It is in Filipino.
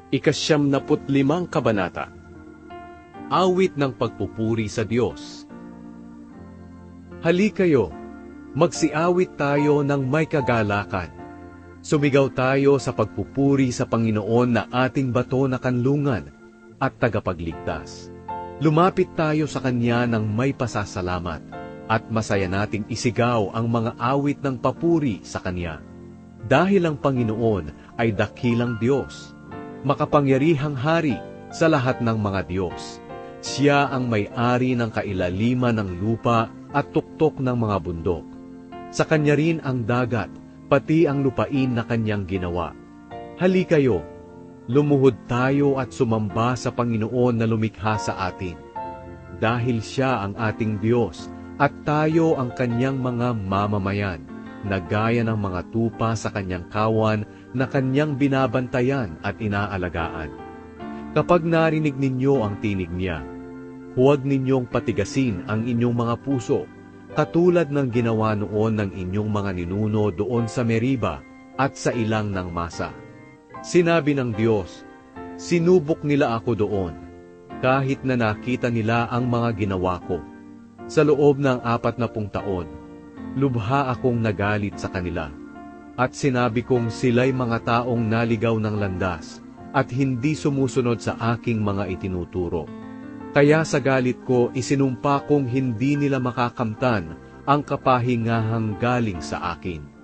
ika-siyamnaputlimang kabanata. Awit ng pagpupuri sa Diyos. Halikayo, magsiawit tayo ng may kagalakan. Sumigaw tayo sa pagpupuri sa Panginoon na ating bato na kanlungan at tagapagligtas. Lumapit tayo sa Kanya ng may pasasalamat at masaya nating isigaw ang mga awit ng papuri sa Kanya. Dahil ang Panginoon ay dakilang Diyos, makapangyarihang hari sa lahat ng mga Diyos. Siya ang may-ari ng kailaliman ng lupa at tuktok ng mga bundok. Sa Kanya rin ang dagat, pati ang lupain na Kanyang ginawa. Halikayo, lumuhod tayo at sumamba sa Panginoon na lumikha sa atin. Dahil Siya ang ating Diyos at tayo ang Kanyang mga mamamayan, na gaya ng mga tupa sa Kanyang kawan na Kanyang binabantayan at inaalagaan. Kapag narinig ninyo ang tinig niya, huwag ninyong patigasin ang inyong mga puso, katulad ng ginawa noon ng inyong mga ninuno doon sa Meriba at sa ilang ng Masa. Sinabi ng Diyos, sinubok nila ako doon, kahit na nakita nila ang mga ginawa ko. Sa loob ng 40 taon, lubha akong nagalit sa kanila, at sinabi kong sila'y mga taong naligaw ng landas at hindi sumusunod sa aking mga itinuturo. Kaya sa galit ko isinumpa kong hindi nila makakamtan ang kapahingahang galing sa akin.